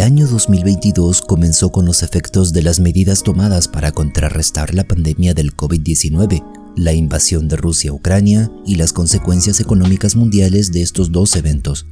El año 2022 comenzó con los efectos de las medidas tomadas para contrarrestar la pandemia del COVID-19, la invasión de Rusia a Ucrania y las consecuencias económicas mundiales de estos dos eventos.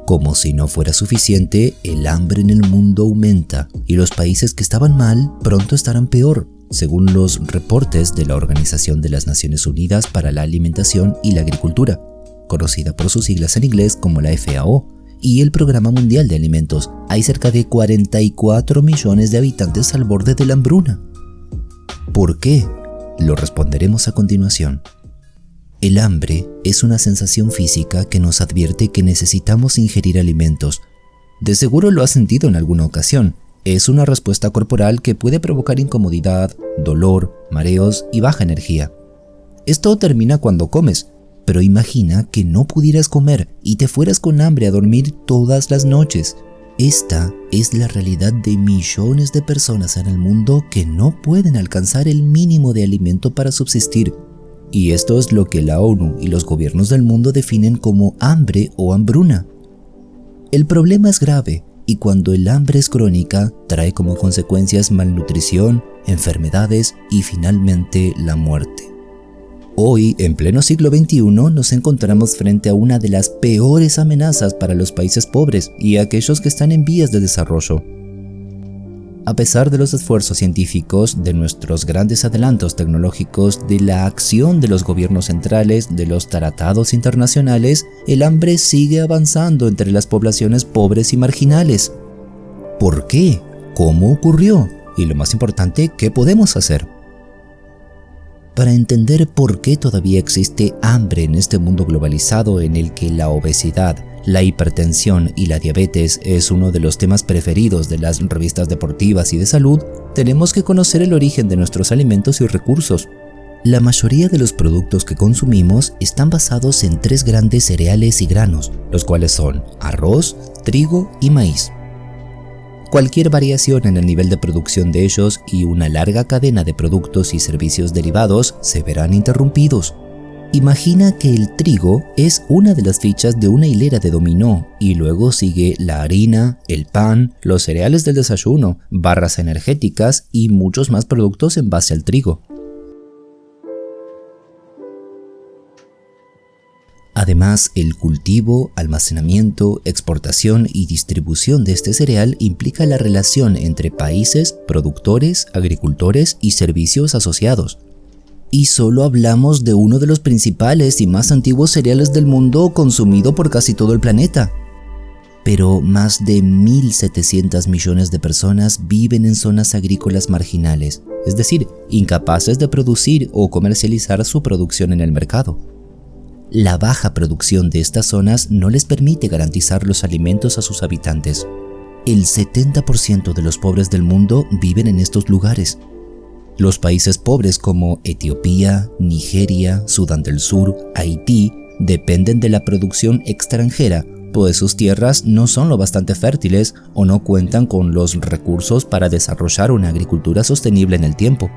Como si no fuera suficiente, el hambre en el mundo aumenta y los países que estaban mal pronto estarán peor, según los reportes de la Organización de las Naciones Unidas para la Alimentación y la Agricultura, conocida por sus siglas en inglés como la FAO, y el Programa Mundial de Alimentos. Hay cerca de 44 millones de habitantes al borde de la hambruna. ¿Por qué? Lo responderemos a continuación. El hambre es una sensación física que nos advierte que necesitamos ingerir alimentos. De seguro lo has sentido en alguna ocasión. Es una respuesta corporal que puede provocar incomodidad, dolor, mareos y baja energía. Esto termina cuando comes, pero imagina que no pudieras comer y te fueras con hambre a dormir todas las noches. Esta es la realidad de millones de personas en el mundo que no pueden alcanzar el mínimo de alimento para subsistir. Y esto es lo que la ONU y los gobiernos del mundo definen como hambre o hambruna. El problema es grave y cuando el hambre es crónica, trae como consecuencias malnutrición, enfermedades y finalmente la muerte. Hoy, en pleno siglo XXI, nos encontramos frente a una de las peores amenazas para los países pobres y aquellos que están en vías de desarrollo. A pesar de los esfuerzos científicos, de nuestros grandes adelantos tecnológicos, de la acción de los gobiernos centrales, de los tratados internacionales, el hambre sigue avanzando entre las poblaciones pobres y marginales. ¿Por qué? ¿Cómo ocurrió? Y lo más importante, ¿qué podemos hacer? Para entender por qué todavía existe hambre en este mundo globalizado en el que la obesidad, la hipertensión y la diabetes es uno de los temas preferidos de las revistas deportivas y de salud, tenemos que conocer el origen de nuestros alimentos y recursos. La mayoría de los productos que consumimos están basados en tres grandes cereales y granos, los cuales son arroz, trigo y maíz. Cualquier variación en el nivel de producción de ellos y una larga cadena de productos y servicios derivados se verán interrumpidos. Imagina que el trigo es una de las fichas de una hilera de dominó y luego sigue la harina, el pan, los cereales del desayuno, barras energéticas y muchos más productos en base al trigo. Además, el cultivo, almacenamiento, exportación y distribución de este cereal implica la relación entre países, productores, agricultores y servicios asociados. Y solo hablamos de uno de los principales y más antiguos cereales del mundo consumido por casi todo el planeta. Pero más de 1.700 millones de personas viven en zonas agrícolas marginales, es decir, incapaces de producir o comercializar su producción en el mercado. La baja producción de estas zonas no les permite garantizar los alimentos a sus habitantes. El 70% de los pobres del mundo viven en estos lugares. Los países pobres como Etiopía, Nigeria, Sudán del Sur, Haití, dependen de la producción extranjera, pues sus tierras no son lo bastante fértiles o no cuentan con los recursos para desarrollar una agricultura sostenible en el tiempo.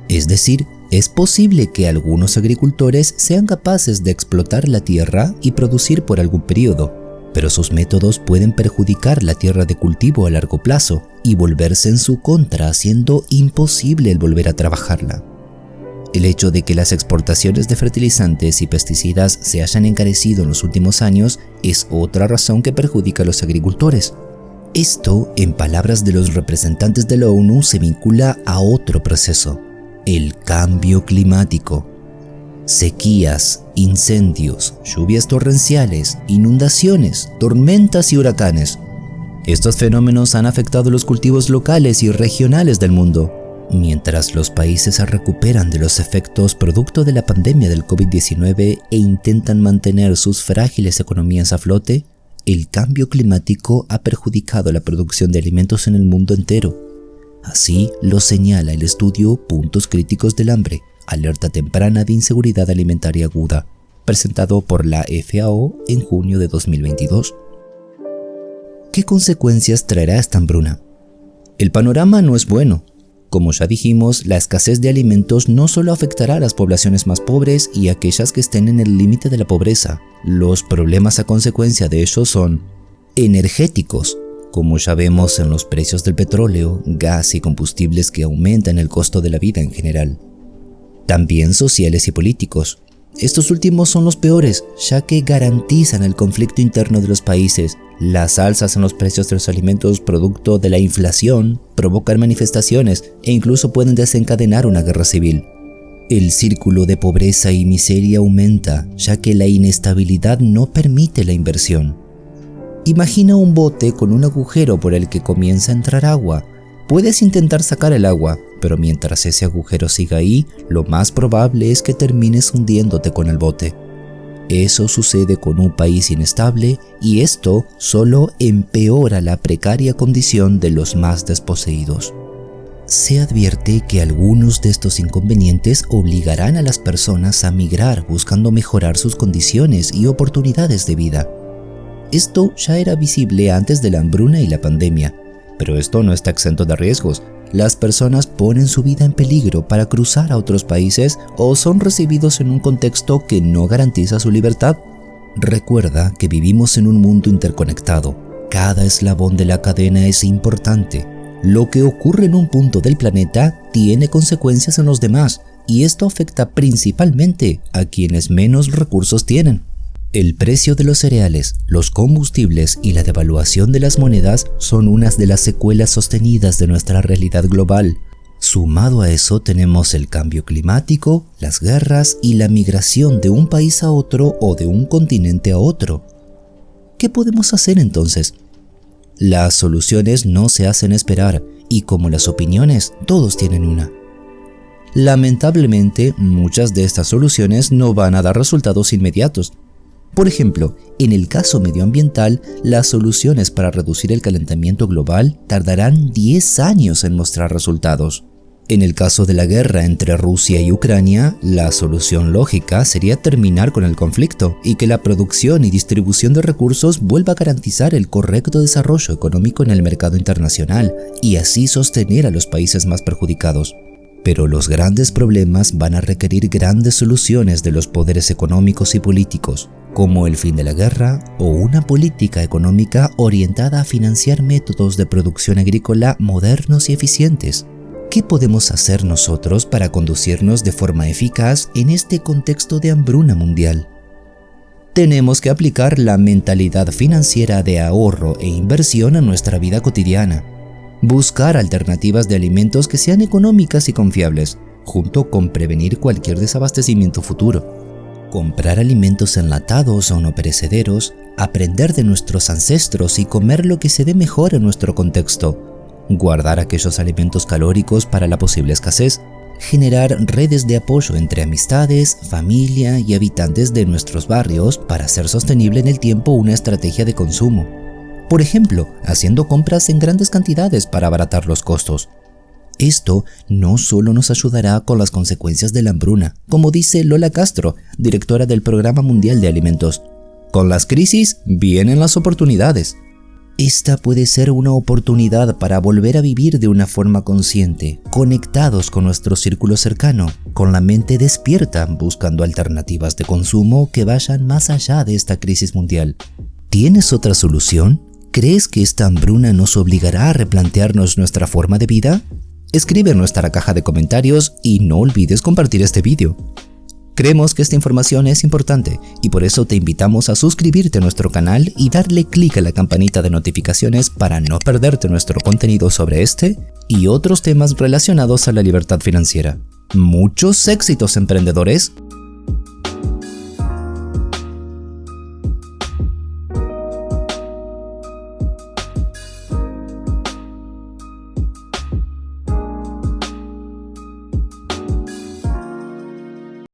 Es decir, es posible que algunos agricultores sean capaces de explotar la tierra y producir por algún periodo, pero sus métodos pueden perjudicar la tierra de cultivo a largo plazo y volverse en su contra, haciendo imposible el volver a trabajarla. El hecho de que las exportaciones de fertilizantes y pesticidas se hayan encarecido en los últimos años es otra razón que perjudica a los agricultores. Esto, en palabras de los representantes de la ONU, se vincula a otro proceso: el cambio climático. Sequías, incendios, lluvias torrenciales, inundaciones, tormentas y huracanes. Estos fenómenos han afectado los cultivos locales y regionales del mundo. Mientras los países se recuperan de los efectos producto de la pandemia del COVID-19 e intentan mantener sus frágiles economías a flote, el cambio climático ha perjudicado la producción de alimentos en el mundo entero. Así lo señala el estudio Puntos Críticos del Hambre, alerta temprana de inseguridad alimentaria aguda, presentado por la FAO en junio de 2022. ¿Qué consecuencias traerá esta hambruna? El panorama no es bueno. Como ya dijimos, la escasez de alimentos no solo afectará a las poblaciones más pobres y aquellas que estén en el límite de la pobreza. Los problemas a consecuencia de ello son energéticos, como ya vemos en los precios del petróleo, gas y combustibles que aumentan el costo de la vida en general. También sociales y políticos. Estos últimos son los peores, ya que garantizan el conflicto interno de los países. Las alzas en los precios de los alimentos producto de la inflación provocan manifestaciones e incluso pueden desencadenar una guerra civil. El círculo de pobreza y miseria aumenta, ya que la inestabilidad no permite la inversión. Imagina un bote con un agujero por el que comienza a entrar agua. Puedes intentar sacar el agua, pero mientras ese agujero siga ahí, lo más probable es que termines hundiéndote con el bote. Eso sucede con un país inestable y esto solo empeora la precaria condición de los más desposeídos. Se advierte que algunos de estos inconvenientes obligarán a las personas a migrar buscando mejorar sus condiciones y oportunidades de vida. Esto ya era visible antes de la hambruna y la pandemia, pero esto no está exento de riesgos. Las personas ponen su vida en peligro para cruzar a otros países o son recibidos en un contexto que no garantiza su libertad. Recuerda que vivimos en un mundo interconectado. Cada eslabón de la cadena es importante. Lo que ocurre en un punto del planeta tiene consecuencias en los demás, y esto afecta principalmente a quienes menos recursos tienen. El precio de los cereales, los combustibles y la devaluación de las monedas son unas de las secuelas sostenidas de nuestra realidad global. Sumado a eso tenemos el cambio climático, las guerras y la migración de un país a otro o de un continente a otro. ¿Qué podemos hacer entonces? Las soluciones no se hacen esperar y como las opiniones, todos tienen una. Lamentablemente, muchas de estas soluciones no van a dar resultados inmediatos. Por ejemplo, en el caso medioambiental, las soluciones para reducir el calentamiento global tardarán 10 años en mostrar resultados. En el caso de la guerra entre Rusia y Ucrania, la solución lógica sería terminar con el conflicto y que la producción y distribución de recursos vuelva a garantizar el correcto desarrollo económico en el mercado internacional y así sostener a los países más perjudicados. Pero los grandes problemas van a requerir grandes soluciones de los poderes económicos y políticos, como el fin de la guerra o una política económica orientada a financiar métodos de producción agrícola modernos y eficientes. ¿Qué podemos hacer nosotros para conducirnos de forma eficaz en este contexto de hambruna mundial? Tenemos que aplicar la mentalidad financiera de ahorro e inversión a nuestra vida cotidiana. Buscar alternativas de alimentos que sean económicas y confiables, junto con prevenir cualquier desabastecimiento futuro. Comprar alimentos enlatados o no perecederos, aprender de nuestros ancestros y comer lo que se dé mejor en nuestro contexto. Guardar aquellos alimentos calóricos para la posible escasez. Generar redes de apoyo entre amistades, familia y habitantes de nuestros barrios para hacer sostenible en el tiempo una estrategia de consumo. Por ejemplo, haciendo compras en grandes cantidades para abaratar los costos. Esto no solo nos ayudará con las consecuencias de la hambruna, como dice Lola Castro, directora del Programa Mundial de Alimentos. Con las crisis vienen las oportunidades. Esta puede ser una oportunidad para volver a vivir de una forma consciente, conectados con nuestro círculo cercano, con la mente despierta, buscando alternativas de consumo que vayan más allá de esta crisis mundial. ¿Tienes otra solución? ¿Crees que esta hambruna nos obligará a replantearnos nuestra forma de vida? Escribe en nuestra caja de comentarios y no olvides compartir este vídeo. Creemos que esta información es importante y por eso te invitamos a suscribirte a nuestro canal y darle clic a la campanita de notificaciones para no perderte nuestro contenido sobre este y otros temas relacionados a la libertad financiera. ¡Muchos éxitos, emprendedores!